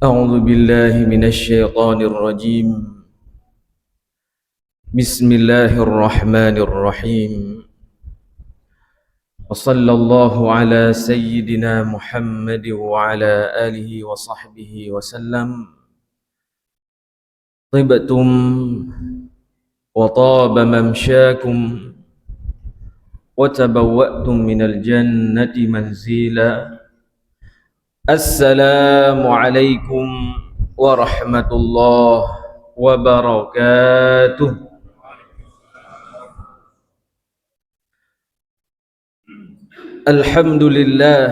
أعوذ بالله من الشيطان الرجيم. بسم الله الرحمن الرحيم. وصلى الله على سيدنا محمد وعلى آله وصحبه وسلم. طبتم وطاب ممشاكم وتبوأتم من الجنة منزلا. السلام عليكم ورحمة الله وبركاته. الحمد لله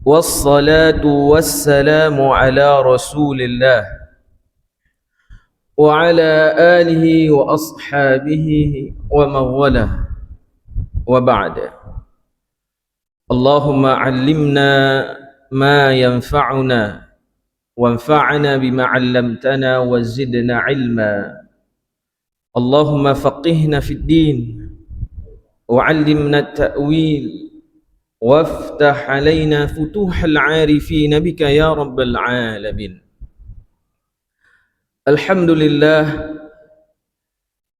والصلاة والسلام على رسول الله وعلى آله وأصحابه ومن والاه وبعد. اللهم علمنا ما ينفعنا وانفعنا بما علمتنا وزدنا علما. اللهم فقهنا في الدين وعلمنا التأويل وافتح علينا فتوح العارفين بك يا رب العالمين. Alhamdulillah,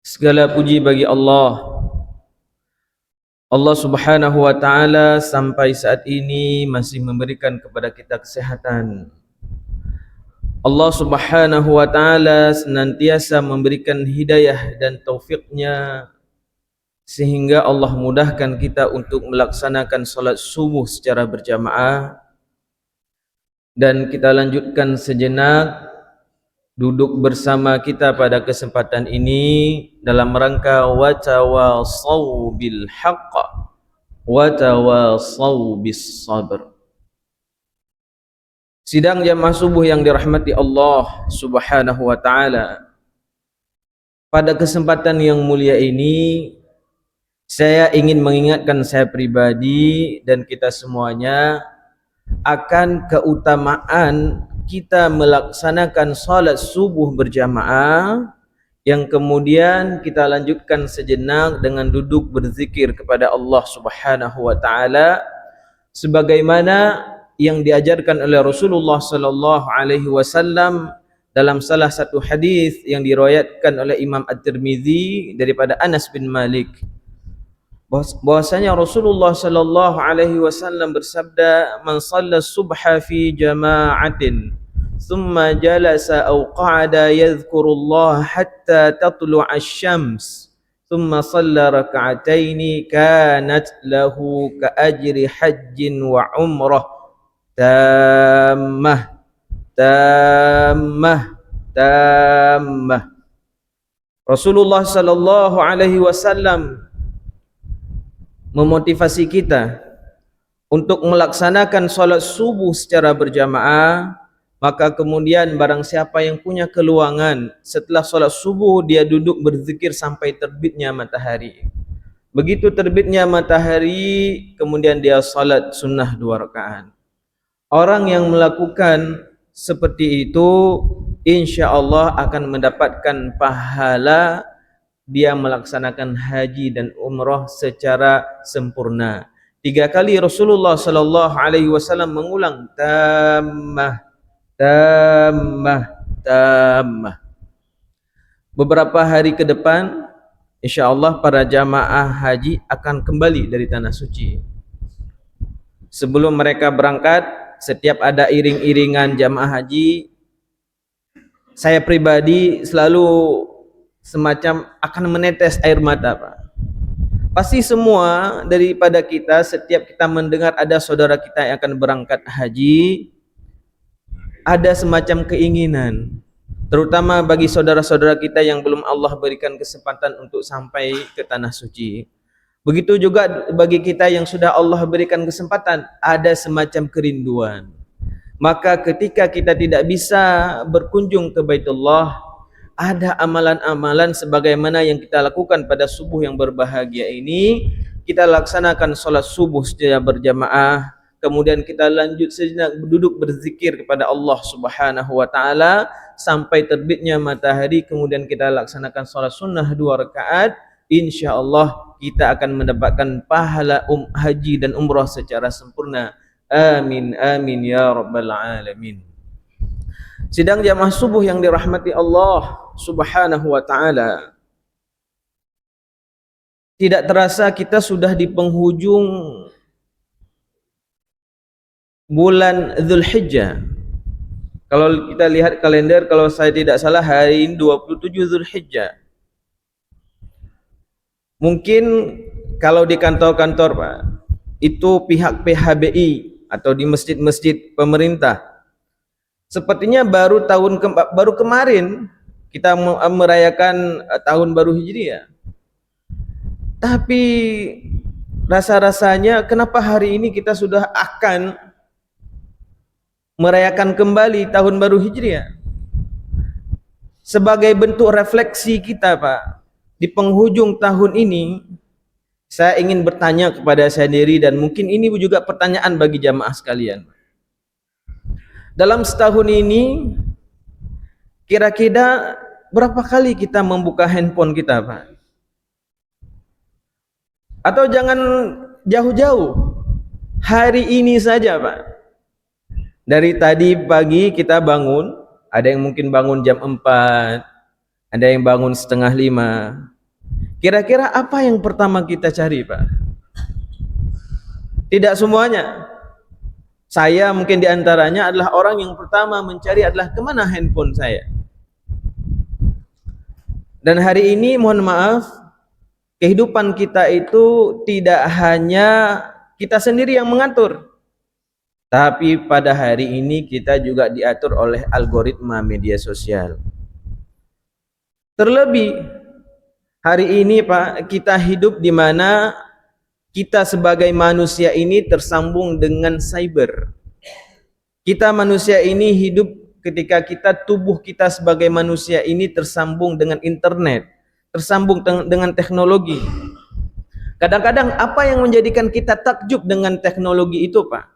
segala puji bagi Allah Subhanahu wa ta'ala sampai saat ini masih memberikan kepada kita kesehatan. Allah Subhanahu wa ta'ala senantiasa memberikan hidayah dan taufiknya sehingga Allah mudahkan kita untuk melaksanakan salat subuh secara berjamaah. Dan kita lanjutkan sejenak duduk bersama kita pada kesempatan ini dalam rangka watawassaw bil haqq watawassaw bis sabr. Sidang jamaah subuh yang dirahmati Allah Subhanahu wa ta'ala, pada kesempatan yang mulia ini saya ingin mengingatkan saya pribadi dan kita semuanya akan keutamaan kita melaksanakan salat subuh berjamaah, yang kemudian kita lanjutkan sejenak dengan duduk berzikir kepada Allah Subhanahu wa ta'ala sebagaimana yang diajarkan oleh Rasulullah sallallahu alaihi wasallam dalam salah satu hadis yang diriwayatkan oleh Imam At-Tirmizi daripada Anas bin Malik, bahwasanya Rasulullah sallallahu alaihi wasallam bersabda, "Man shalla subha fi jama'atin thumma jalasa aw qa'ada yadhkurullah hatta tatlu'a asy-syams thumma shalla rak'ataini kanat lahu ka ajri hajjin wa umrah tammah tammah tammah." Rasulullah sallallahu alaihi wasallam memotivasi kita untuk melaksanakan salat subuh secara berjamaah. Maka kemudian barang siapa yang punya keluangan setelah salat subuh, dia duduk berzikir sampai terbitnya matahari. Begitu terbitnya matahari, kemudian dia salat sunnah 2 rakaat. Orang yang melakukan seperti itu insya Allah akan mendapatkan pahala dia melaksanakan haji dan umrah secara sempurna. 3 kali Rasulullah sallallahu alaihi wasallam mengulang tammah tammah tammah. Beberapa hari ke depan insyaallah para jamaah haji akan kembali dari tanah suci. Sebelum mereka berangkat, setiap ada iring-iringan jamaah haji, saya pribadi selalu semacam akan menetes air mata, Pak. Pasti semua daripada kita, setiap kita mendengar ada saudara kita yang akan berangkat haji, ada semacam keinginan, terutama bagi saudara-saudara kita yang belum Allah berikan kesempatan untuk sampai ke tanah suci. Begitu juga bagi kita yang sudah Allah berikan kesempatan, ada semacam kerinduan. Maka ketika kita tidak bisa berkunjung ke Baitullah, ada amalan-amalan sebagaimana yang kita lakukan pada subuh yang berbahagia ini. Kita laksanakan salat subuh secara berjamaah, kemudian kita lanjut sejenak duduk berzikir kepada Allah Subhanahu wa ta'ala sampai terbitnya matahari, kemudian kita laksanakan salat sunnah 2 rakaat. InsyaAllah kita akan mendapatkan pahala haji dan umrah secara sempurna. Amin amin ya rabbal alamin. Sidang jamaah subuh yang dirahmati Allah Subhanahu wa taala. Tidak terasa kita sudah di penghujung bulan Zulhijjah. Kalau kita lihat kalender, kalau saya tidak salah hari ini 27 Zulhijjah. Mungkin kalau di kantor-kantor Pak, itu pihak PHBI atau di masjid-masjid pemerintah, sepertinya baru kemarin kita merayakan tahun baru Hijriah. Tapi rasa-rasanya kenapa hari ini kita sudah akan merayakan kembali tahun baru Hijriah? Sebagai bentuk refleksi kita Pak, di penghujung tahun ini, saya ingin bertanya kepada saya sendiri, dan mungkin ini juga pertanyaan bagi jamaah sekalian. Dalam setahun ini, kira-kira berapa kali kita membuka handphone kita Pak? Atau jangan jauh-jauh, hari ini saja Pak. Dari tadi pagi kita bangun, ada yang mungkin bangun jam 4, ada yang bangun setengah 5. Kira-kira apa yang pertama kita cari Pak? Tidak semuanya. Saya mungkin diantaranya adalah orang yang pertama mencari adalah kemana handphone saya. Dan hari ini mohon maaf, kehidupan kita itu tidak hanya kita sendiri yang mengatur, tapi pada hari ini kita juga diatur oleh algoritma media sosial. Terlebih hari ini Pak, kita hidup di mana kita sebagai manusia ini tersambung dengan cyber. Kita manusia ini hidup ketika tubuh kita sebagai manusia ini tersambung dengan internet, tersambung dengan teknologi. Kadang-kadang apa yang menjadikan kita takjub dengan teknologi itu Pak?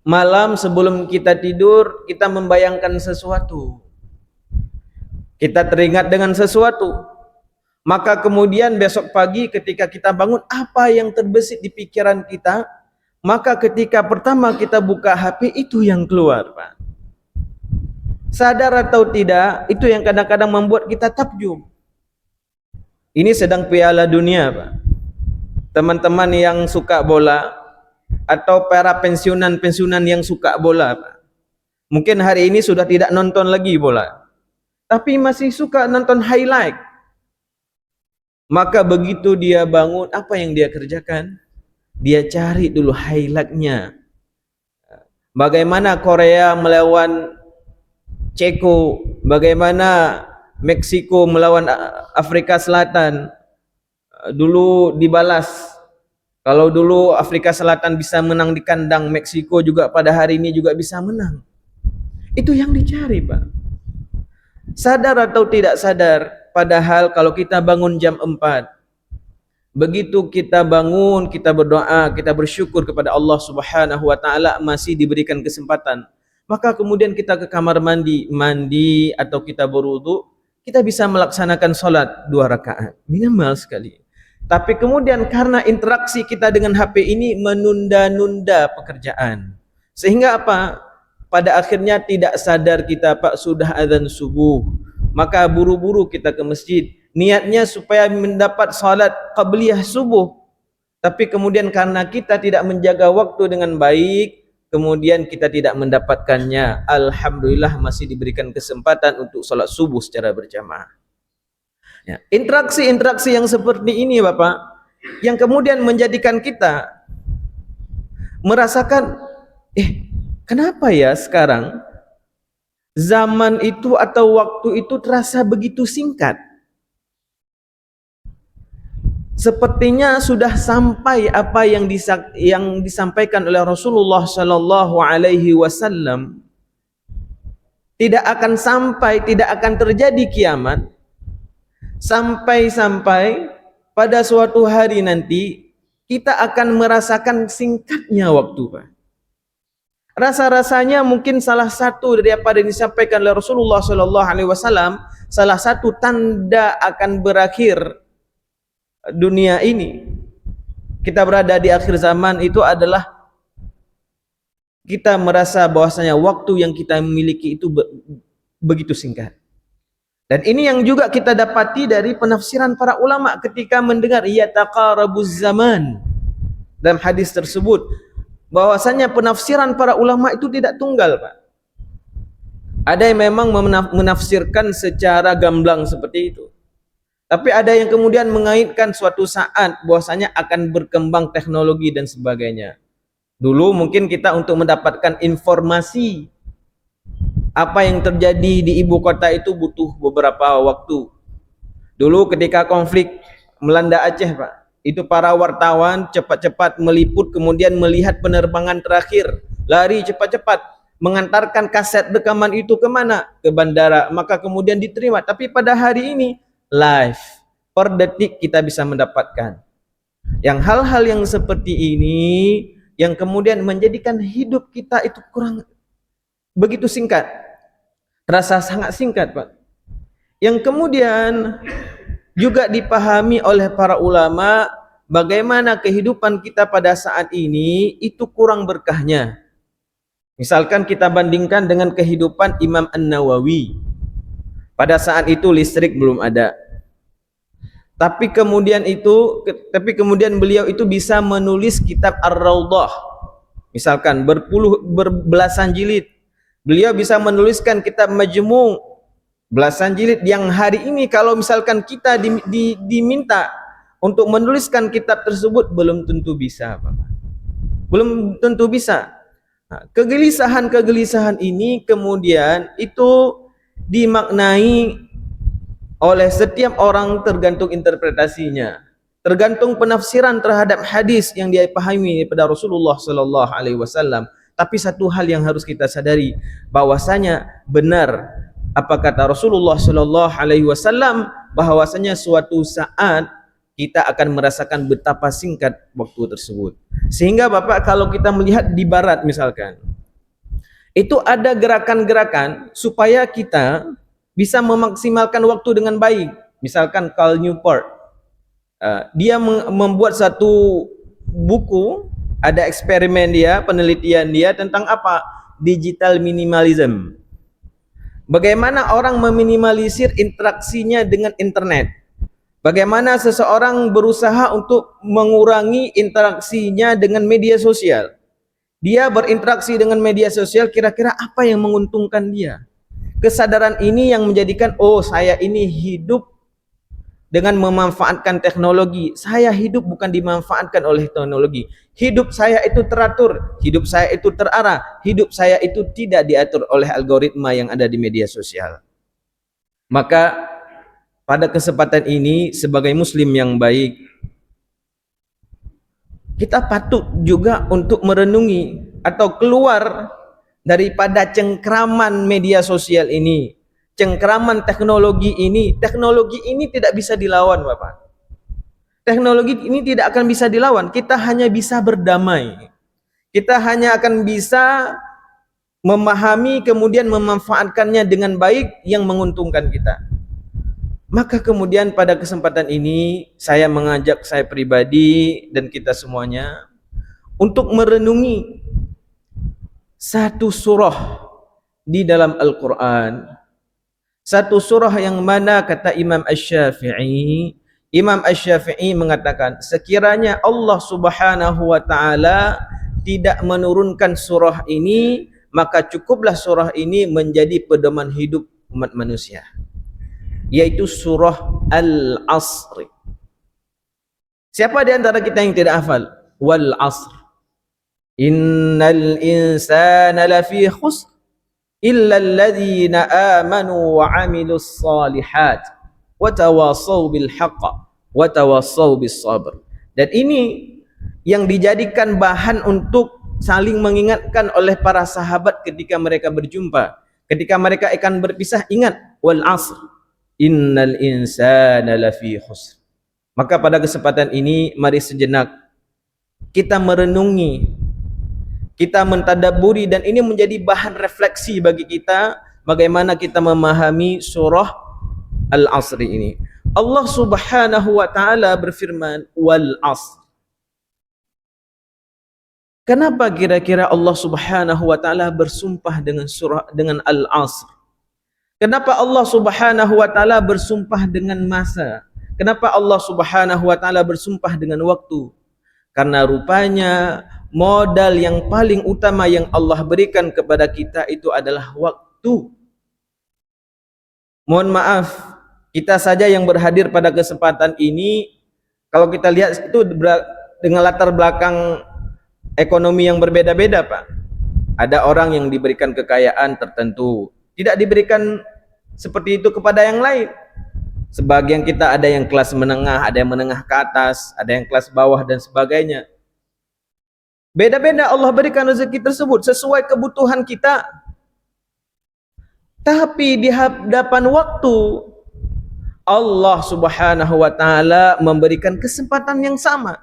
Malam sebelum kita tidur, kita membayangkan sesuatu. Kita teringat dengan sesuatu. Maka kemudian besok pagi ketika kita bangun, apa yang terbesit di pikiran kita, maka ketika pertama kita buka HP, itu yang keluar Pak. Sadar atau tidak, itu yang kadang-kadang membuat kita takjub. Ini sedang Piala Dunia Pak. Teman-teman yang suka bola, atau para pensiunan yang suka bola Pak, mungkin hari ini sudah tidak nonton lagi bola, tapi masih suka nonton highlight. Maka begitu dia bangun, apa yang dia kerjakan? Dia cari dulu highlightnya. Bagaimana Korea melawan Ceko, bagaimana Meksiko melawan Afrika Selatan. Dulu dibalas. Kalau dulu Afrika Selatan bisa menang di kandang, Meksiko juga pada hari ini juga bisa menang. Itu yang dicari Pak. Sadar atau tidak sadar, padahal kalau kita bangun jam 4, begitu kita bangun, kita berdoa, kita bersyukur kepada Allah Subhanahu wa taala masih diberikan kesempatan. Maka kemudian kita ke kamar mandi atau kita berwudu, kita bisa melaksanakan salat 2 rakaat minimal sekali. Tapi kemudian karena interaksi kita dengan HP ini menunda-nunda pekerjaan. Sehingga apa? Pada akhirnya tidak sadar kita Pak, sudah azan subuh. Maka buru-buru kita ke masjid. Niatnya supaya mendapat salat qabliyah subuh. Tapi kemudian karena kita tidak menjaga waktu dengan baik, kemudian kita tidak mendapatkannya. Alhamdulillah masih diberikan kesempatan untuk salat subuh secara berjamaah. Ya, interaksi-interaksi yang seperti ini Bapak, yang kemudian menjadikan kita merasakan, kenapa ya sekarang zaman itu atau waktu itu terasa begitu singkat? Sepertinya sudah sampai apa yang disampaikan oleh Rasulullah Sallallahu Alaihi Wasallam. Tidak akan sampai, tidak akan terjadi kiamat sampai pada suatu hari nanti kita akan merasakan singkatnya waktu Pak. Rasa-rasanya mungkin salah satu dari apa yang disampaikan oleh Rasulullah Sallallahu Alaihi Wasallam, salah satu tanda akan berakhir dunia ini, kita berada di akhir zaman, itu adalah kita merasa bahwasanya waktu yang kita miliki itu begitu singkat. Dan ini yang juga kita dapati dari penafsiran para ulama ketika mendengar yataqarabuz zaman. Dalam hadis tersebut bahwasanya penafsiran para ulama itu tidak tunggal, Pak. Ada yang memang menafsirkan secara gamblang seperti itu. Tapi ada yang kemudian mengaitkan suatu saat bahwasanya akan berkembang teknologi dan sebagainya. Dulu mungkin kita untuk mendapatkan informasi apa yang terjadi di ibu kota itu butuh beberapa waktu. Dulu ketika konflik melanda Aceh, Pak, itu para wartawan cepat-cepat meliput, kemudian melihat penerbangan terakhir, lari cepat-cepat mengantarkan kaset rekaman itu ke mana? Ke bandara, maka kemudian diterima. Tapi pada hari ini live, per detik kita bisa mendapatkan. Yang hal-hal yang seperti ini yang kemudian menjadikan hidup kita itu kurang begitu singkat, terasa sangat singkat, Pak. Yang kemudian juga dipahami oleh para ulama bagaimana kehidupan kita pada saat ini itu kurang berkahnya. Misalkan kita bandingkan dengan kehidupan Imam An-Nawawi. Pada saat itu listrik belum ada. Tapi kemudian beliau itu bisa menulis kitab Ar-Raudhah. Misalkan berbelasan jilid. Beliau bisa menuliskan kitab Majmu' belasan jilid yang hari ini kalau misalkan kita diminta untuk menuliskan kitab tersebut belum tentu bisa, Bapak. Belum tentu bisa. Nah, kegelisahan ini kemudian itu dimaknai oleh setiap orang tergantung interpretasinya, tergantung penafsiran terhadap hadis yang dia pahami daripada Rasulullah sallallahu alaihi wasallam. Tapi satu hal yang harus kita sadari bahwasanya benar apa kata Rasulullah sallallahu alaihi wasallam bahwasanya suatu saat kita akan merasakan betapa singkat waktu tersebut. Sehingga Bapak kalau kita melihat di barat misalkan, itu ada gerakan-gerakan supaya kita bisa memaksimalkan waktu dengan baik. Misalkan Cal Newport, dia membuat satu buku, ada eksperimen dia, penelitian dia tentang apa? Digital minimalism. Bagaimana orang meminimalisir interaksinya dengan internet. Bagaimana seseorang berusaha untuk mengurangi interaksinya dengan media sosial. Dia berinteraksi dengan media sosial, kira-kira apa yang menguntungkan dia. Kesadaran ini yang menjadikan, oh saya ini hidup dengan memanfaatkan teknologi. Saya hidup bukan dimanfaatkan oleh teknologi. Hidup saya itu teratur, hidup saya itu terarah, hidup saya itu tidak diatur oleh algoritma yang ada di media sosial. Maka pada kesempatan ini sebagai muslim yang baik, kita patut juga untuk merenungi atau keluar daripada cengkraman media sosial ini, cengkraman teknologi ini. Teknologi ini tidak bisa dilawan, Bapak. Teknologi ini tidak akan bisa dilawan. Kita hanya bisa berdamai. Kita hanya akan bisa memahami kemudian memanfaatkannya dengan baik yang menguntungkan kita. Maka kemudian pada kesempatan ini saya mengajak saya pribadi dan kita semuanya untuk merenungi satu surah di dalam Al-Quran. Satu surah yang mana kata Imam Asy-Syafi'i mengatakan sekiranya Allah Subhanahu wa taala tidak menurunkan surah ini, maka cukuplah surah ini menjadi pedoman hidup umat manusia, yaitu surah Al-Asr. Siapa di antara kita yang tidak hafal? Wal asr. Innal insana lafi khusr illa alladhina amanu wa 'amilus shalihat wa tawassaw bil haqq wa tawassaw bis sabr. Dan ini yang dijadikan bahan untuk saling mengingatkan oleh para sahabat ketika mereka berjumpa, ketika mereka akan berpisah. Ingat, wal asr innal insana lafi khusr. Maka pada kesempatan ini mari sejenak kita merenungi, kita mentadabburi, dan ini menjadi bahan refleksi bagi kita bagaimana kita memahami surah Al-Asr ini. Allah Subhanahu wa taala berfirman wal asr. Kenapa kira-kira Allah Subhanahu wa taala bersumpah dengan Al-Asr? Kenapa Allah Subhanahu wa taala bersumpah dengan masa? Kenapa Allah Subhanahu wa taala bersumpah dengan waktu? Karena rupanya modal yang paling utama yang Allah berikan kepada kita itu adalah waktu. Mohon maaf, kita saja yang berhadir pada kesempatan ini, kalau kita lihat itu dengan latar belakang ekonomi yang berbeda-beda, Pak. Ada orang yang diberikan kekayaan tertentu, tidak diberikan seperti itu kepada yang lain. Sebagian kita ada yang kelas menengah, ada yang menengah ke atas, ada yang kelas bawah dan sebagainya. Beda-beda Allah berikan rezeki tersebut sesuai kebutuhan kita. Tapi di hadapan waktu, Allah Subhanahu wa taala memberikan kesempatan yang sama.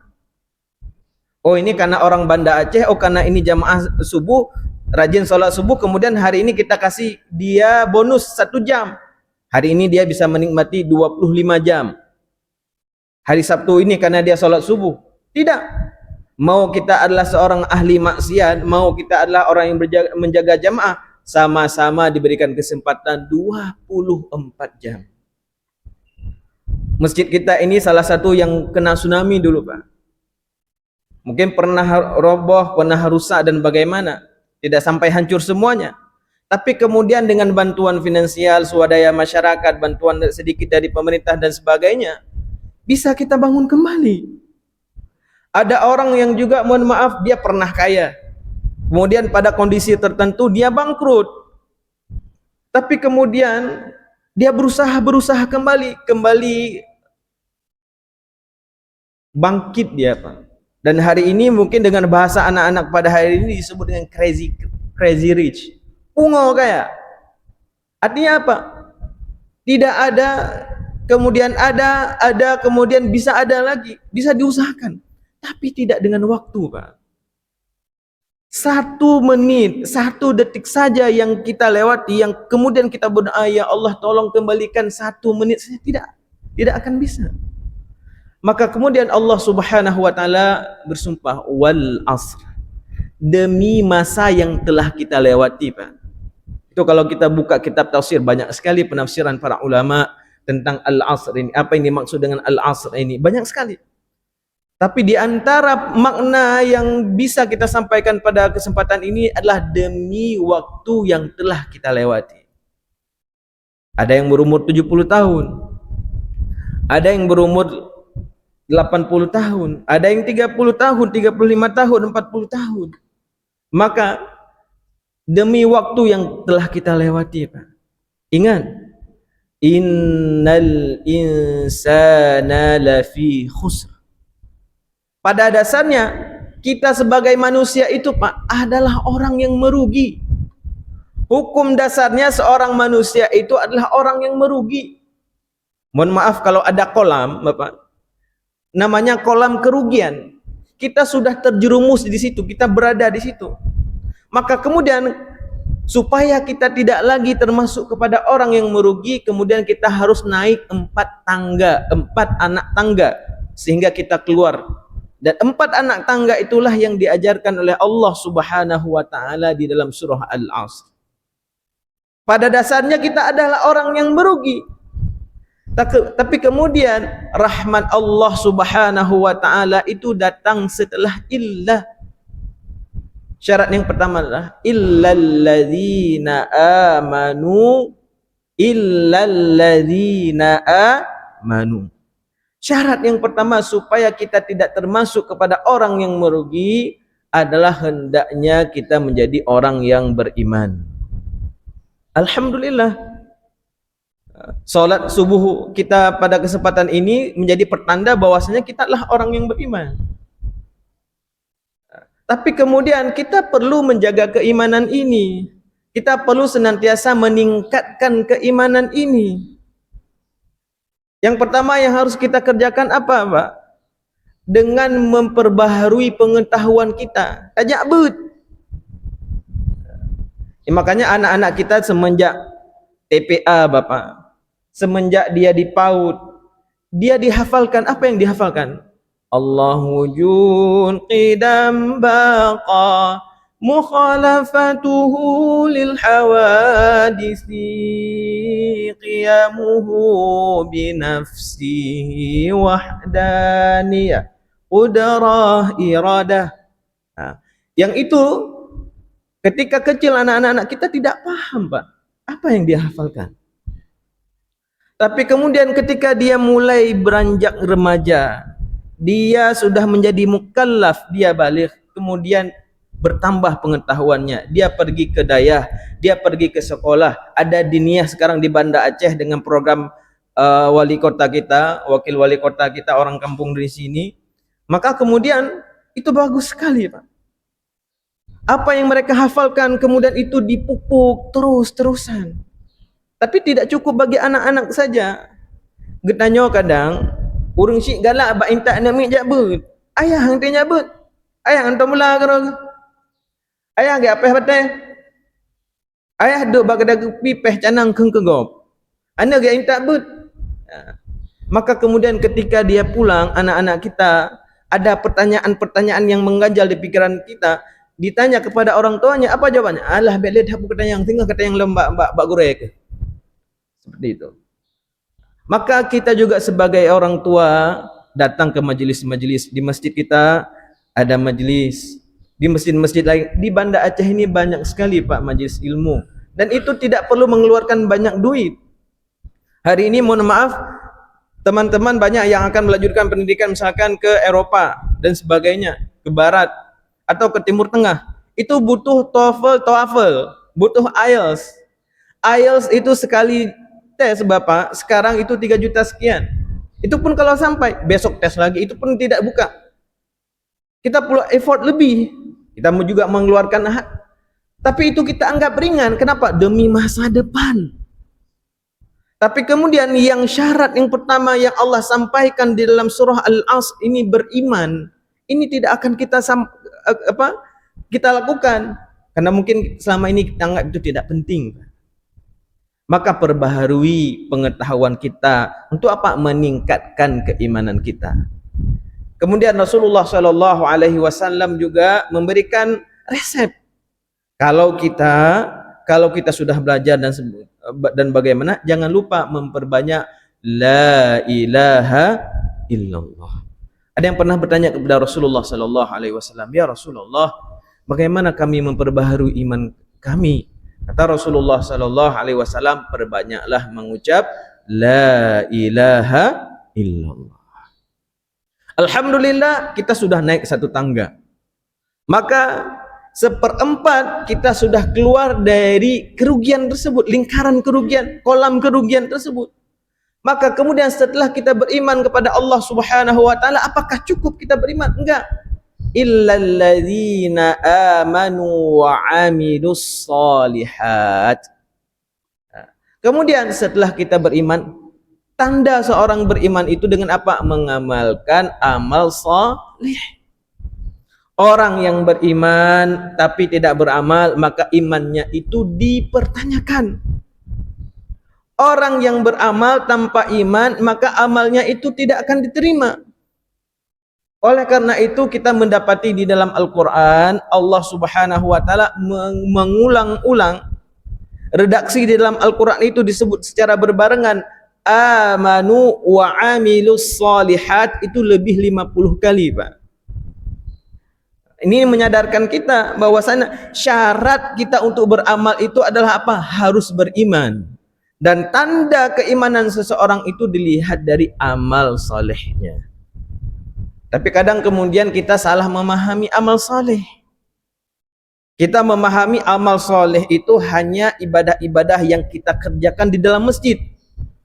Oh, ini karena orang Banda Aceh, oh karena ini jamaah subuh, rajin sholat subuh, kemudian hari ini kita kasih dia bonus 1 jam. Hari ini dia bisa menikmati 25 jam. Hari Sabtu ini karena dia sholat subuh. Tidak. Mau kita adalah seorang ahli maksiat, mau kita adalah orang yang menjaga jamaah, sama-sama diberikan kesempatan 24 jam. Masjid kita ini salah satu yang kena tsunami dulu, Pak. Mungkin pernah roboh, pernah rusak dan bagaimana. Tidak sampai hancur semuanya. Tapi kemudian dengan bantuan finansial, swadaya masyarakat, bantuan sedikit dari pemerintah dan sebagainya, bisa kita bangun kembali. Ada orang yang juga, mohon maaf, dia pernah kaya. Kemudian pada kondisi tertentu dia bangkrut. Tapi kemudian dia berusaha kembali bangkit dia, Pak. Dan hari ini mungkin dengan bahasa anak-anak pada hari ini disebut dengan crazy rich. Pungo kaya. Artinya apa? Tidak ada, kemudian ada, kemudian bisa ada lagi. Bisa diusahakan. Tapi tidak dengan waktu, Pak. 1 menit, 1 detik saja yang kita lewati, yang kemudian kita berdoa, ya Allah tolong kembalikan 1 menit saja, tidak akan bisa. Maka kemudian Allah Subhanahu wa taala bersumpah, wal asr, demi masa yang telah kita lewati, Pak. Itu kalau kita buka kitab tafsir, banyak sekali penafsiran para ulama tentang al-asr ini. Apa ini maksud dengan al-asr ini? Banyak sekali. Tapi di antara makna yang bisa kita sampaikan pada kesempatan ini adalah demi waktu yang telah kita lewati. Ada yang berumur 70 tahun. Ada yang berumur 80 tahun, ada yang 30 tahun, 35 tahun, 40 tahun. Maka demi waktu yang telah kita lewati, Pak. Ingat, innal insana lafi khusr. Pada dasarnya kita sebagai manusia itu, Pak, adalah orang yang merugi. Hukum dasarnya seorang manusia itu adalah orang yang merugi. Mohon maaf kalau ada kolam, Bapak. Namanya kolam kerugian. Kita sudah terjerumus di situ, kita berada di situ. Maka kemudian supaya kita tidak lagi termasuk kepada orang yang merugi, kemudian kita harus naik 4 tangga, 4 anak tangga sehingga kita keluar. Dan 4 anak tangga itulah yang diajarkan oleh Allah Subhanahu wa taala di dalam surah Al-Asr. Pada dasarnya kita adalah orang yang merugi. Tapi kemudian rahmat Allah Subhanahu wa taala itu datang setelah illah. Syarat yang pertama adalah illalladzina amanu. Syarat yang pertama supaya kita tidak termasuk kepada orang yang merugi adalah hendaknya kita menjadi orang yang beriman. Alhamdulillah, salat subuh kita pada kesempatan ini menjadi pertanda bahwasanya kita adalah orang yang beriman. Tapi kemudian kita perlu menjaga keimanan ini. Kita perlu senantiasa meningkatkan keimanan ini. Yang pertama yang harus kita kerjakan apa, Pak? Dengan memperbaharui pengetahuan kita. Tajabut. Makanya anak-anak kita semenjak TPA, Bapak, semenjak dia di PAUD, dia dihafalkan. Apa yang dihafalkan? Allah wujud qidam baqa mukhalafatuhu lil hawadisi qiyamuhu binafsihi wahdaniyah qudrah iradah. Yang itu ketika kecil anak-anak kita tidak paham, Pak, apa yang dia hafalkan. Tapi kemudian ketika dia mulai beranjak remaja, dia sudah menjadi mukallaf, dia balik, kemudian bertambah pengetahuannya, dia pergi ke dayah, dia pergi ke sekolah, ada diniyah sekarang di Banda Aceh dengan program wali kota kita, wakil wali kota kita orang kampung dari sini, maka kemudian itu bagus sekali, Pak. Apa yang mereka hafalkan kemudian itu dipupuk terus-terusan. Tapi tidak cukup bagi anak-anak saja. Getanyo kadang urang syik galak bak intak nak mik jabut. Ayah hang tanya jabut. Ayah antum mula karo. Ayah ge apeh batai. Ayah duk bak kedak pipeh canang keng kegop. Ana ge intak but. Maka kemudian ketika dia pulang, anak-anak kita ada pertanyaan-pertanyaan yang mengganjal di pikiran kita, ditanya kepada orang tuanya, apa jawabannya? Alah belet hapu kata yang tinggal kata yang lembak bak gurek. Seperti itu. Maka kita juga sebagai orang tua datang ke majelis-majelis. Di masjid kita ada majelis, di masjid-masjid lain di Banda Aceh ini banyak sekali, Pak, majelis ilmu, dan itu tidak perlu mengeluarkan banyak duit. Hari ini mohon maaf, teman-teman banyak yang akan melanjutkan pendidikan misalkan ke Eropa dan sebagainya, ke barat atau ke Timur Tengah. Itu butuh TOEFL, butuh IELTS. IELTS itu sekali tes, Bapak, sekarang itu 3 juta sekian. Itu pun kalau sampai, besok tes lagi, itu pun tidak buka. Kita perlu effort lebih. Kita mau juga mengeluarkan tapi itu kita anggap ringan. Kenapa? Demi masa depan. Tapi kemudian yang syarat yang pertama yang Allah sampaikan di dalam surah Al-Asr ini beriman. Ini tidak akan kita lakukan. Karena mungkin selama ini kita anggap itu tidak penting. Maka perbaharui pengetahuan kita untuk apa? Meningkatkan keimanan kita. Kemudian Rasulullah SAW juga memberikan resep. Kalau kita sudah belajar dan bagaimana, jangan lupa memperbanyak la ilaha illallah. Ada yang pernah bertanya kepada Rasulullah SAW, ya Rasulullah, bagaimana kami memperbaharui iman kami? Kata Rasulullah SAW, perbanyaklah mengucap la ilaha illallah. Alhamdulillah kita sudah naik satu tangga. Maka 1/4 kita sudah keluar dari kerugian tersebut, lingkaran kerugian, kolam kerugian tersebut. Maka kemudian setelah kita beriman kepada Allah Subhanahu wa taala, apakah cukup kita beriman? Enggak. Illalladzina amanu wa amilus solihat. Kemudian setelah kita beriman, tanda seorang beriman itu dengan apa? Mengamalkan amal salih. Orang yang beriman tapi tidak beramal, maka imannya itu dipertanyakan. Orang yang beramal tanpa iman, maka amalnya itu tidak akan diterima. Oleh karena itu kita mendapati di dalam Al-Quran, Allah Subhanahu wa taala mengulang-ulang redaksi di dalam Al-Quran itu disebut secara berbarengan, amanu wa amilus solihat, itu lebih 50 kali, Pak. Ini menyadarkan kita bahwasanya syarat kita untuk beramal itu adalah apa? Harus beriman. Dan tanda keimanan seseorang itu dilihat dari amal salehnya. Tapi kadang kemudian kita salah memahami amal saleh. Kita memahami amal saleh itu hanya ibadah-ibadah yang kita kerjakan di dalam masjid.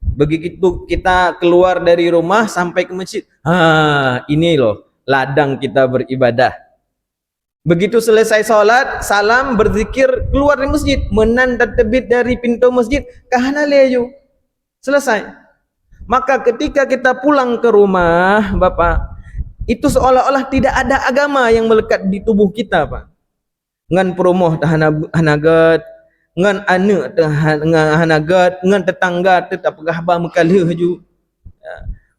Begitu kita keluar dari rumah sampai ke masjid, ini loh ladang kita beribadah. Begitu selesai sholat, salam, berzikir, keluar dari masjid, menanda terbit dari pintu masjid, kahana leju, selesai. Maka ketika kita pulang ke rumah, Bapak, itu seolah-olah tidak ada agama yang melekat di tubuh kita, Pak. Ngan perumoh hanagat, ngan anak hanagat, ngan tetangga tetap gahba mekalih ju.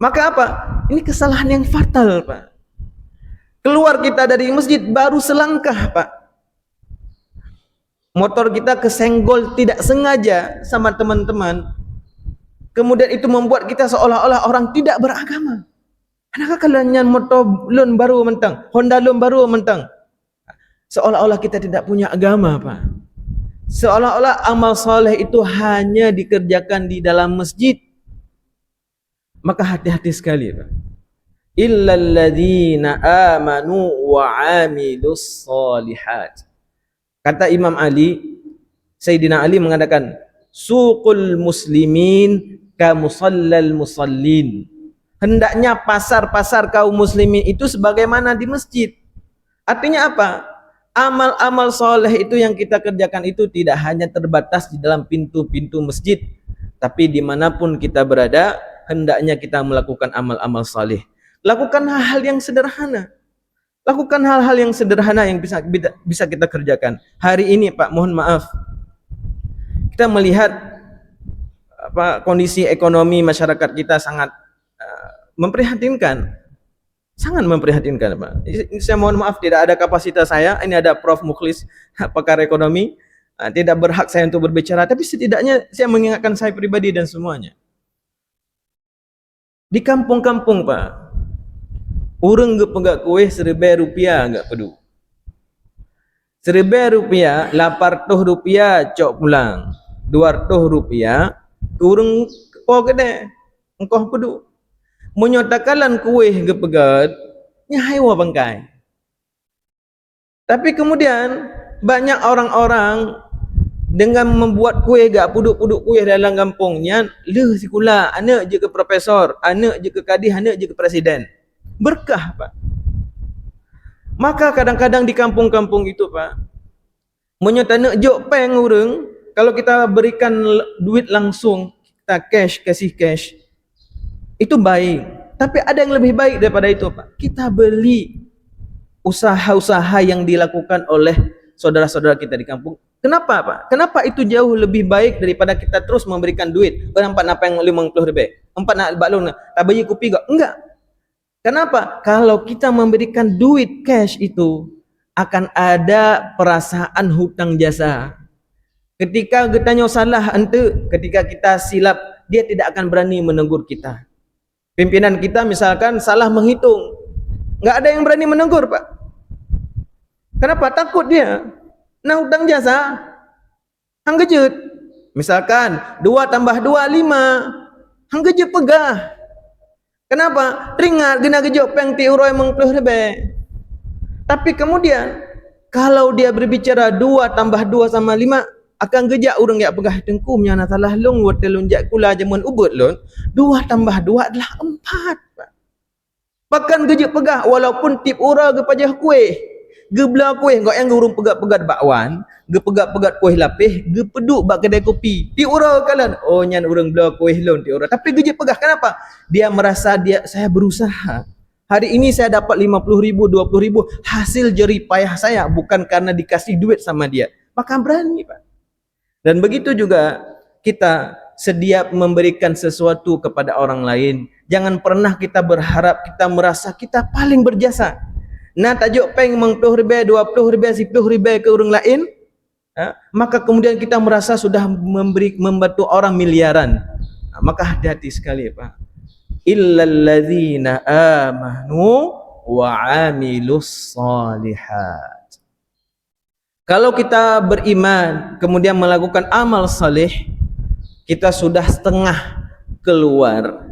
Maka apa? Ini kesalahan yang fatal, Pak. Keluar kita dari masjid baru selangkah, Pak, motor kita kesenggol tidak sengaja sama teman-teman. Kemudian itu membuat kita seolah-olah orang tidak beragama. Adakah kalian motor lun baru mentang, Honda lun baru mentang? Seolah-olah kita tidak punya agama, Pak. Seolah-olah amal soleh itu hanya dikerjakan di dalam masjid. Maka hati-hati sekali, Pak. Illal ladzina amanu wa 'amilus shalihat. Kata Imam Ali, Sayyidina Ali mengatakan, suqul muslimin ka musallal musallin. Hendaknya pasar-pasar kaum muslimin itu sebagaimana di masjid. Artinya apa? Amal-amal soleh itu yang kita kerjakan itu tidak hanya terbatas di dalam pintu-pintu masjid, tapi dimanapun kita berada, hendaknya kita melakukan amal-amal soleh. Lakukan hal-hal yang sederhana. Lakukan hal-hal yang sederhana yang bisa kita kerjakan. Hari ini, Pak, mohon maaf, kita melihat kondisi ekonomi masyarakat kita sangat memprihatinkan. Sangat memprihatinkan, Pak. Saya mohon maaf, tidak ada kapasitas saya. Ini ada Prof. Mukhlis, pakar ekonomi. Tidak berhak saya untuk berbicara, tapi setidaknya saya mengingatkan saya pribadi dan semuanya. Di kampung-kampung, Pak, orang ke pegak kuih Rp1,000 enggak pedu. Rp1,000, Rp800 cok pulang. Rp200 kurang kau kena engkau pedu. Menyatakan kuih ke pegat nyahai wa bangkai. Tapi kemudian banyak orang-orang dengan membuat kuih gak puduk-puduk kuih dalam kampungnya, leh sekolah, anak je ke profesor, anak je ke kadih, anak je ke presiden. Berkah, Pak. Maka kadang-kadang di kampung-kampung itu, Pak, menyatakan nak jok peng orang, kalau kita berikan duit langsung, kita kasih cash, itu baik. Tapi ada yang lebih baik daripada itu, Pak. Kita beli usaha-usaha yang dilakukan oleh saudara-saudara kita di kampung. Kenapa, Pak? Kenapa itu jauh lebih baik daripada kita terus memberikan duit? Empat nak yang Rp50, empat nak balon, tak bagi kopi gak? Enggak. Kenapa? Kalau kita memberikan duit cash itu, akan ada perasaan hutang jasa. Ketika kita salah ente, ketika kita silap, dia tidak akan berani menegur kita. Pimpinan kita misalkan salah menghitung, nggak ada yang berani menegur, Pak. Kenapa? Takut dia. Nah, hutang jasa, hang kejut. Misalkan 2 tambah 2 5, hang kejut pegah. Kenapa? Ringat gina kejut peng ti uroi mengpuluh rebe. Tapi kemudian kalau dia berbicara 2 tambah 2 sama 5, akan gejak orang yang pegah tengkum yang salah long wat telunjak kula jaman ubut lon. 2 tambah 2 adalah 4, Pak. Bahkan gejak pegah walaupun tip ura ke pajah kuih. Gebla kuih kau yang urung pegat-pegat bakwan, ge pegat-pegat kuih lapih, ge peduk bak kedai kopi. Ti ura kalan, oh nyan urang bela kuih lon ti ura. Tapi gejak pegah kenapa? Dia merasa saya berusaha. Hari ini saya dapat 50.000, 20.000 hasil jerih payah saya, bukan karena dikasih duit sama dia. Maka berani, Pak. Dan begitu juga kita sedia memberikan sesuatu kepada orang lain. Jangan pernah kita berharap, kita merasa kita paling berjasa. Nah tajuk peng Rp10, Rp20, Rp10 ke orang lain, maka kemudian kita merasa sudah membantu orang miliaran. Maka hati-hati sekali, Pak. Illal ladzina amanu wa 'amilus shalihat. Kalau kita beriman kemudian melakukan amal saleh, kita sudah setengah keluar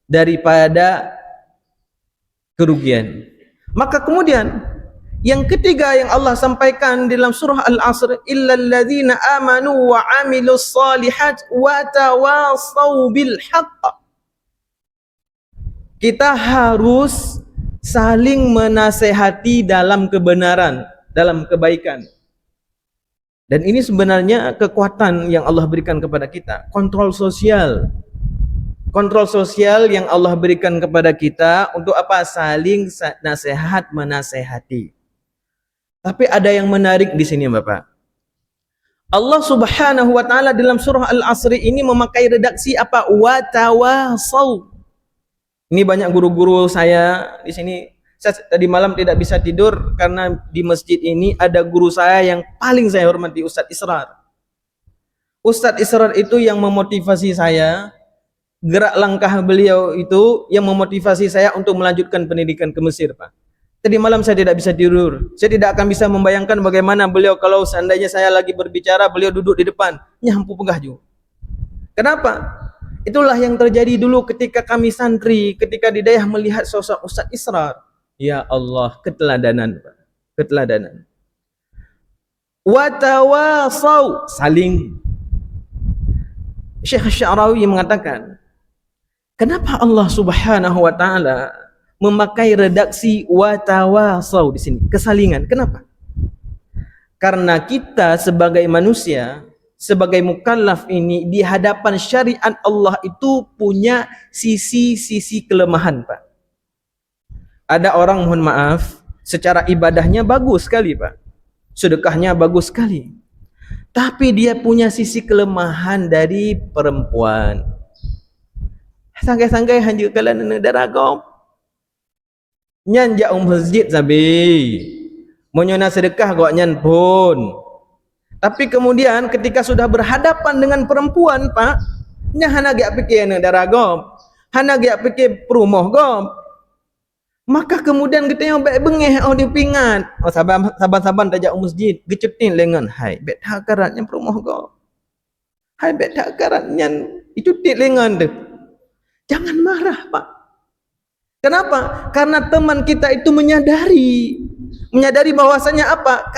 daripada kerugian. Maka kemudian yang ketiga yang Allah sampaikan dalam surah Al-Asr, illal ladzina amanu wa 'amilus shalihat wa tawassaw bil haqq. Kita harus saling menasehati dalam kebenaran, dalam kebaikan. Dan ini sebenarnya kekuatan yang Allah berikan kepada kita, kontrol sosial. Kontrol sosial yang Allah berikan kepada kita untuk apa? Saling nasihat menasehati. Tapi ada yang menarik di sini, Bapak. Allah Subhanahu wa taala dalam surah Al-Asr ini memakai redaksi apa? Wa tawasaw. Ini banyak guru-guru saya di sini Tadi malam tidak bisa tidur karena di masjid ini ada guru saya yang paling saya hormati, Ustadz Israr. Ustadz Israr itu yang memotivasi saya, gerak langkah beliau itu yang memotivasi saya untuk melanjutkan pendidikan ke Mesir, Pak. Tadi malam saya tidak bisa tidur. Saya tidak akan bisa membayangkan bagaimana beliau kalau seandainya saya lagi berbicara, beliau duduk di depan, nyampu pegah juga. Kenapa? Itulah yang terjadi dulu ketika kami santri, ketika di daerah melihat sosok Ustadz Israr. Ya Allah, keteladanan, Pak. Keteladanan. Watawasau, saling. Syekh Sya'rawi mengatakan, kenapa Allah Subhanahu wa taala memakai redaksi watawasau di sini? Kesalingan. Kenapa? Karena kita sebagai manusia, sebagai mukallaf ini di hadapan syariat Allah itu punya sisi-sisi kelemahan, Pak. Ada orang, mohon maaf, secara ibadahnya bagus sekali, Pak. Sedekahnya bagus sekali. Tapi dia punya sisi kelemahan dari perempuan. Sangkai-sangkai hanya kalian negara kau. Nyan jak masjid sabi. Menyona sedekah kok nyan pun. Tapi kemudian ketika sudah berhadapan dengan perempuan, Pak, nya hana gak fikir negara kau. Hana gak fikir perumah kau. Maka kemudian kita yang baik bengeh dipingat. Saban-saban tajak masjid, gecetin lengan. Hai, bet hakaratnya perumah kau. Hai, bet hakaratnya icutit lengan tu. Jangan marah, Pak. Kenapa? Karena teman kita itu menyadari bahwasanya apa?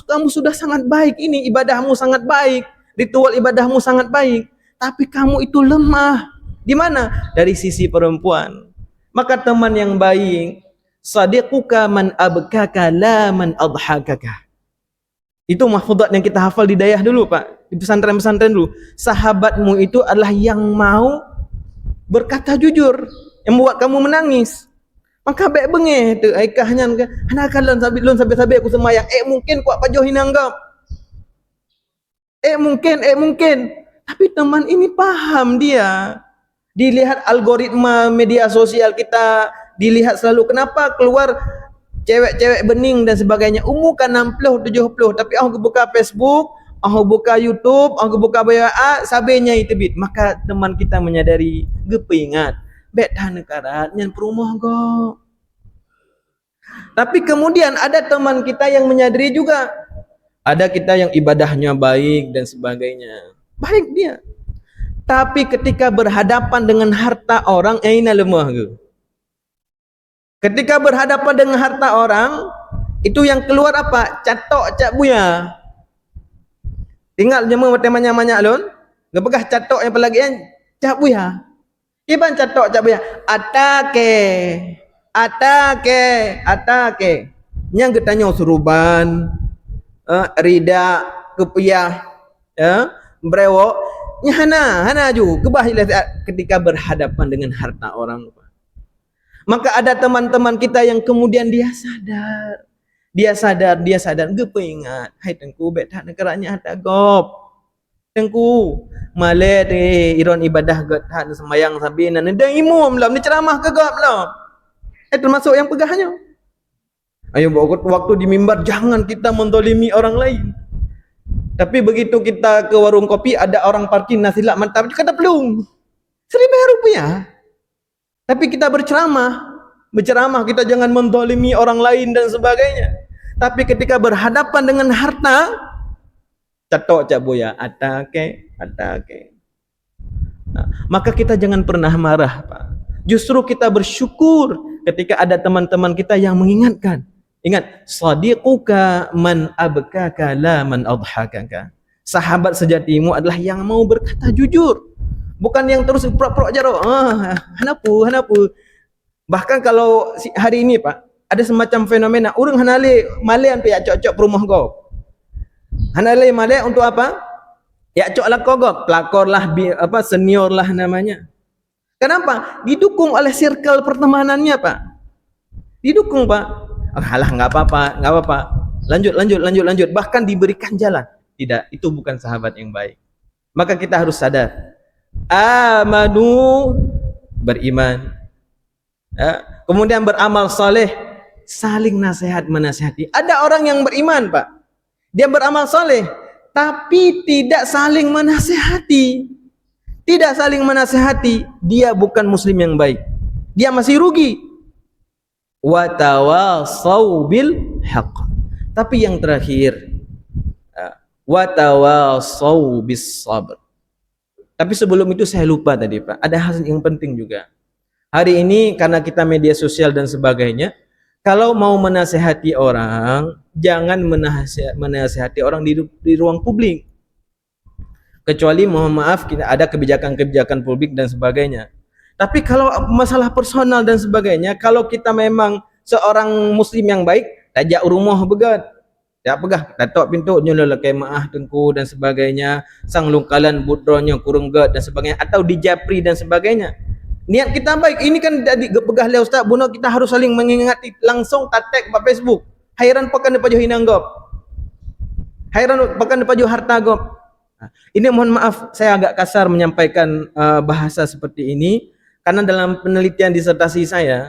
Kamu sudah sangat baik, ini ibadahmu sangat baik, ritual ibadahmu sangat baik, tapi kamu itu lemah. Di mana? Dari sisi perempuan. Maka teman yang baik, sadiquka man abkaka la man adhakaka. Itu mahfudzat yang kita hafal di dayah dulu, Pak. Di pesantren-pesantren dulu. Sahabatmu itu adalah yang mau berkata jujur, yang membuat kamu menangis. Maka baik bengeh tu aikahnya anak kalian sampai aku semayang. Mungkin kuat pajoh hinanggap. Mungkin. Tapi teman ini paham dia. Dilihat algoritma media sosial kita, dilihat selalu kenapa keluar cewek-cewek bening dan sebagainya. Umur kan 60, 70, tapi aku buka Facebook, aku buka YouTube, aku buka WA, sabenya itu bit. Maka teman kita menyadari, gepingat, bet negara nyan perumah go. Tapi kemudian ada teman kita yang menyadari juga. Ada kita yang ibadahnya baik dan sebagainya. Baik dia. Tapi ketika berhadapan dengan harta orang, aina lemah ke? Ketika berhadapan dengan harta orang, itu yang keluar apa? Catok cak buya. Tinggal jema temanya banyak lon. Gepegah catok yang pelagian cak buya. Iban catok cak buya. Atake. Yang getanya suruban, rida, kepiah, brewok. Hana ju kebahilah ketika berhadapan dengan harta orang. Maka ada teman-teman kita yang kemudian dia sadar gepingat, hai tengku bet hak negaranya ada gop. Tengku male de iron ibadah gat hak sembayang sabina nendang imam lam ni ceramah ke gop lam. Termasuk yang pegahnya. Ayo waktu di mimbar jangan kita mendolimi orang lain. Tapi begitu kita ke warung kopi, ada orang parkir nasi lak mantap, kata pelung Rp1.000. Tapi kita berceramah kita jangan mendolimi orang lain dan sebagainya. Tapi ketika berhadapan dengan harta, catok cak boya, atake. Nah, maka kita jangan pernah marah, Pak. Justru kita bersyukur ketika ada teman-teman kita yang mengingatkan. Ingat, sadiquka man abkaka la man adhakaka. Sahabat sejatimu adalah yang mau berkata jujur, bukan yang terus prok-prok jaro. Hanapu. Bahkan kalau hari ini, Pak, ada semacam fenomena urang hanale malean pe ya cocok perumah kau. Hanale male untuk apa? Ya cok lah kau gop, pelakor lah senior lah namanya. Kenapa? Didukung oleh circle pertemanannya, Pak. Didukung, Pak. Halah enggak apa-apa. Lanjut. Bahkan diberikan jalan. Tidak, itu bukan sahabat yang baik. Maka kita harus sadar. Amanu, beriman. Ya. Kemudian beramal saleh, saling nasihat menasihati. Ada orang yang beriman, Pak. Dia beramal soleh, tapi tidak saling menasihati. Tidak saling menasihati, dia bukan muslim yang baik. Dia masih rugi. Wa tawassaw bil haqq. Tapi yang terakhir, wa tawassaw bis sabr. Tapi sebelum itu saya lupa tadi, Pak. Ada hal yang penting juga. Hari ini karena kita media sosial dan sebagainya, kalau mau menasehati orang, jangan menasehati orang di ruang publik. Kecuali mohon maaf kita ada kebijakan-kebijakan publik dan sebagainya. Tapi kalau masalah personal dan sebagainya, kalau kita memang seorang muslim yang baik, tajak rumah begat. Ya pegah, datuk pintu nyulah kai maah tengku dan sebagainya, sang lungkalan budronya kurung gat dan sebagainya, atau dijapri dan sebagainya. Niat kita baik, ini kan jadi pegah le ustaz, bunuh kita harus saling mengingati, langsung tatek pa Facebook. Hairan pakan depa jo hinanggop. Hairan pakan depa jo harta gop. Ini mohon maaf saya agak kasar menyampaikan bahasa seperti ini karena dalam penelitian disertasi saya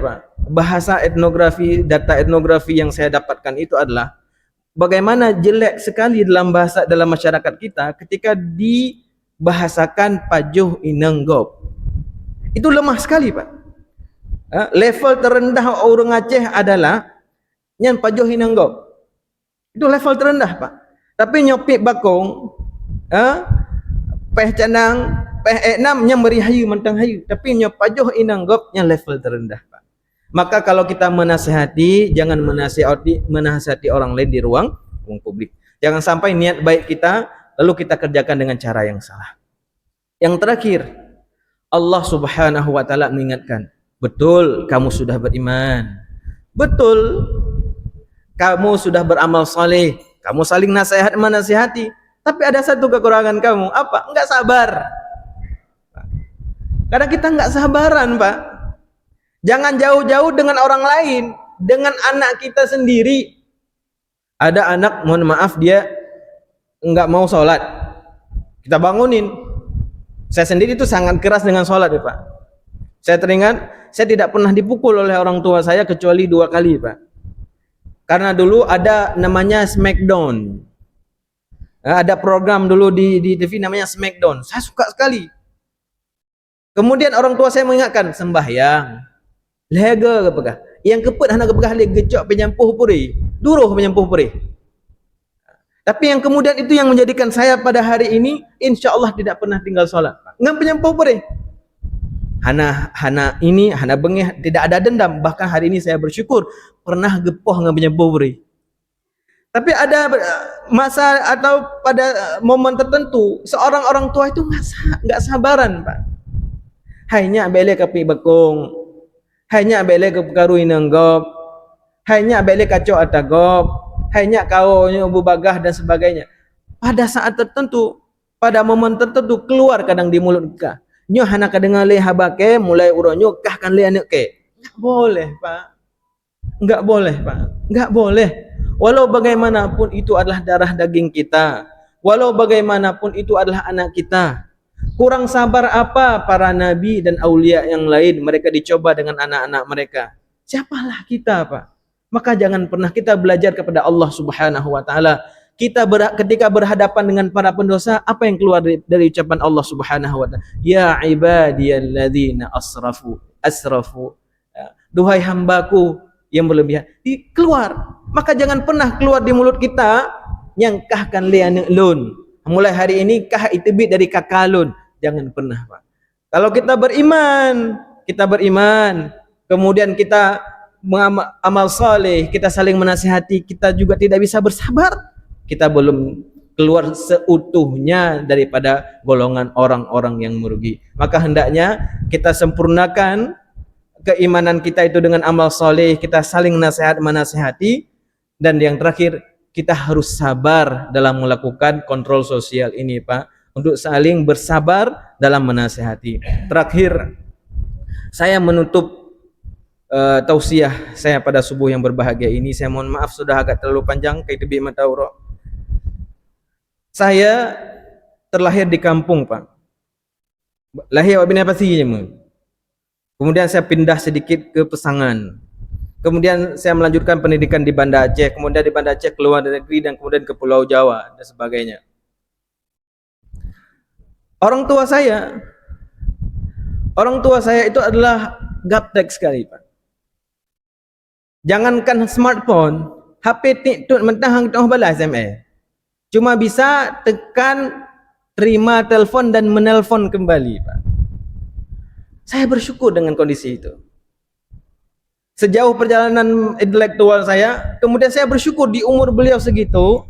Pak, bahasa etnografi, data etnografi yang saya dapatkan itu adalah bagaimana jelek sekali dalam bahasa dalam masyarakat kita ketika dibahasakan pajuh inenggop. Itu lemah sekali, Pak. Level terendah orang Aceh adalah nyan pajuh inenggop. Itu level terendah, Pak. Tapi nyopik bakong, peh canang, peh enam yang merihayu mentang hayu. Tapi nyop pajuh inanggop yang level terendah, Pak. Maka kalau kita menasihati, jangan menasihati orang lain di ruang publik. Jangan sampai niat baik kita lalu kita kerjakan dengan cara yang salah. Yang terakhir, Allah Subhanahu wa taala mengingatkan, betul kamu sudah beriman. Betul kamu sudah beramal saleh. Kamu saling nasihat menasihati, tapi ada satu kekurangan kamu. Apa? Enggak sabar. Karena kita enggak sabaran, Pak. Jangan jauh-jauh dengan orang lain, dengan anak kita sendiri. Ada anak, mohon maaf, dia enggak mau sholat. Kita bangunin. Saya sendiri itu sangat keras dengan sholat, ya, Pak. Saya teringat, saya tidak pernah dipukul oleh orang tua saya kecuali 2 kali, Pak. Karena dulu ada namanya Smackdown. Ada program dulu di TV namanya Smackdown. Saya suka sekali. Kemudian orang tua saya mengingatkan, sembahyang. Lega kepegah. Yang kepet hana kepegah le gecok penyampuh puri. Duruh penyampuh puri. Tapi yang kemudian itu yang menjadikan saya pada hari ini insyaallah tidak pernah tinggal sholat. Ngam penyampuh puri. Hana bengih, tidak ada dendam. Bahkan hari ini saya bersyukur pernah gepoh dengan penyembuh beri. Tapi ada masa atau pada momen tertentu seorang orang tua itu enggak sabaran, Pak. Hanya bele kapi bakung, hanya bele keperkaru inanggop, hanya bele kacau atagop, hanya kau nyobu bagah dan sebagainya. Pada saat tertentu, pada momen tertentu keluar kadang di mulut kita. Nyo hana kadengar le habake mulai uronyo kahkan le anak ke. Enggak boleh, Pak. Enggak boleh, Pak. Enggak boleh. Walau bagaimanapun itu adalah darah daging kita. Walau bagaimanapun itu adalah anak kita. Kurang sabar apa para nabi dan aulia yang lain, mereka dicoba dengan anak-anak mereka. Siapalah kita, Pak? Maka jangan pernah kita belajar kepada Allah Subhanahu wa taala. Ketika berhadapan dengan para pendosa, apa yang keluar dari ucapan Allah Subhanahu wa taala? Ya ibadiyalladzina asrafu. Duhai hambaku yang berlebihan. Keluar. Maka jangan pernah keluar di mulut kita yang kahkan lianek lun. Mulai hari ini kah itibit dari kakalun. Jangan pernah, Pak. Kalau kita beriman, kemudian kita amal saleh, kita saling menasihati, kita juga tidak bisa bersabar. Kita belum keluar seutuhnya daripada golongan orang-orang yang merugi. Maka hendaknya kita sempurnakan keimanan kita itu dengan amal soleh, kita saling menasihati, dan yang terakhir kita harus sabar dalam melakukan kontrol sosial ini, Pak, untuk saling bersabar dalam menasihati. Terakhir, saya menutup tausiah saya pada subuh yang berbahagia ini. Saya mohon maaf sudah agak terlalu panjang kai tebi matauro. Saya terlahir di kampung, Pak. Lahir awak bina pasti je mun. Kemudian saya pindah sedikit ke Pesangan. Kemudian saya melanjutkan pendidikan di Banda Aceh, kemudian di Banda Aceh keluar dari negeri dan kemudian ke Pulau Jawa dan sebagainya. Orang tua saya itu adalah gaptek sekali, Pak. Jangankan smartphone, HP TikTok mentah hang tong balas SMS. Cuma bisa tekan, terima telepon dan menelpon kembali, Pak. Saya bersyukur dengan kondisi itu. Sejauh perjalanan intelektual saya, kemudian saya bersyukur di umur beliau segitu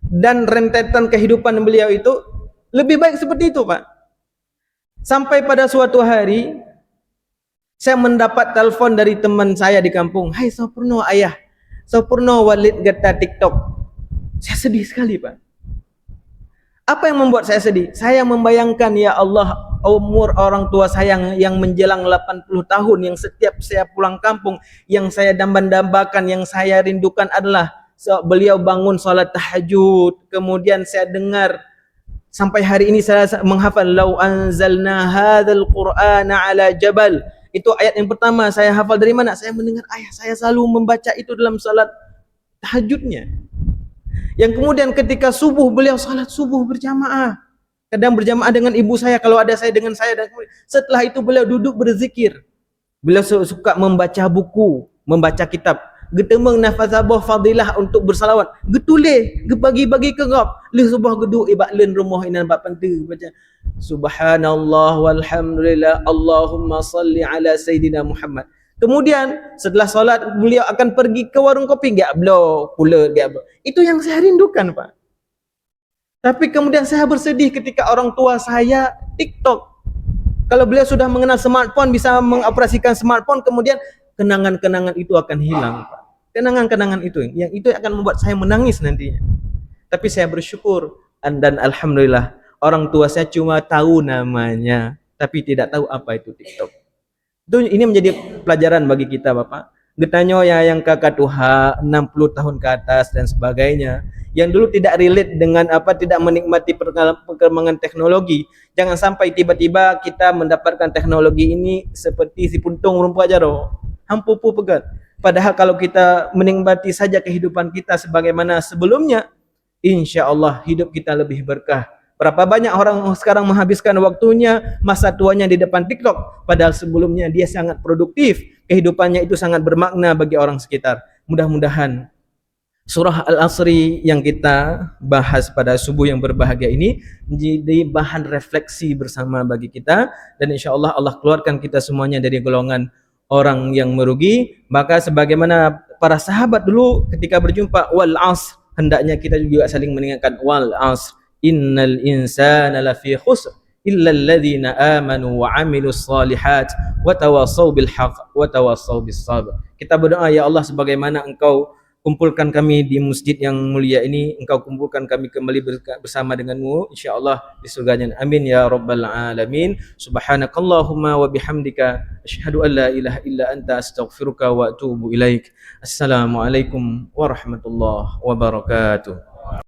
dan rentetan kehidupan beliau itu lebih baik seperti itu, Pak. Sampai pada suatu hari saya mendapat telepon dari teman saya di kampung, "Hai Sopurno ayah, Sopurno Walid gata TikTok." Saya sedih sekali, Pak. Apa yang membuat saya sedih? Saya membayangkan, ya Allah, umur orang tua saya yang menjelang 80 tahun, yang setiap saya pulang kampung, yang saya dambakan, yang saya rindukan adalah beliau bangun salat tahajud. Kemudian saya dengar, sampai hari ini saya menghafal, "Lau anzalna hadzal Qur'ana ala jabal." Itu ayat yang pertama saya hafal dari mana? Saya mendengar ayah saya selalu membaca itu dalam salat tahajudnya. Yang kemudian ketika subuh beliau salat subuh berjamaah. Kadang berjamaah dengan ibu saya, kalau ada saya dengan saya, dan setelah itu beliau duduk berzikir. Beliau suka membaca buku, membaca kitab. Getemeng nafazabah fadilah untuk bersalawat. Getulih, bagi-bagi ke ngap. Lih subah geduk ibak len rumah inan bak pentu baca Subhanallah walhamdulillah Allahumma salli ala Sayyidina Muhammad. Kemudian setelah solat beliau akan pergi ke warung kopi, enggak blow, pula enggak blow. Itu yang saya rindukan, Pak. Tapi kemudian saya bersedih ketika orang tua saya TikTok. Kalau beliau sudah mengenal smartphone, bisa mengoperasikan smartphone, kemudian kenangan-kenangan itu akan hilang, Pak. Kenangan-kenangan itu yang itu akan membuat saya menangis nantinya. Tapi saya bersyukur dan alhamdulillah orang tua saya cuma tahu namanya, tapi tidak tahu apa itu TikTok. Ini menjadi pelajaran bagi kita, Bapak. Getanyo ya yang kakak tuha 60 tahun ke atas dan sebagainya, yang dulu tidak relate dengan tidak menikmati perkembangan teknologi. Jangan sampai tiba-tiba kita mendapatkan teknologi ini seperti si puntung rumput jaro, hampupu pegat. Padahal kalau kita menikmati saja kehidupan kita sebagaimana sebelumnya, insya Allah hidup kita lebih berkah. Berapa banyak orang sekarang menghabiskan waktunya, masa tuanya di depan TikTok, padahal sebelumnya dia sangat produktif, kehidupannya itu sangat bermakna bagi orang sekitar. Mudah-mudahan surah Al-Asri yang kita bahas pada subuh yang berbahagia ini menjadi bahan refleksi bersama bagi kita, dan insya Allah Allah keluarkan kita semuanya dari golongan orang yang merugi. Maka sebagaimana para sahabat dulu ketika berjumpa, wal asr, hendaknya kita juga saling mengingatkan wal asr, innal insana lafi khusr illa alladhina amanu wa amilus salihat wa tawassaw bil haqq wa tawassaw bis sabr. Kita berdoa, ya Allah, sebagaimana Engkau kumpulkan kami di masjid yang mulia ini, Engkau kumpulkan kami kembali bersama denganmu insyaallah di surganya. Amin ya rabbal alamin. Subhanakallahumma wa bihamdika asyhadu an la ilaha illa anta astaghfiruka wa atubu ilaik. Assalamualaikum warahmatullahi wabarakatuh.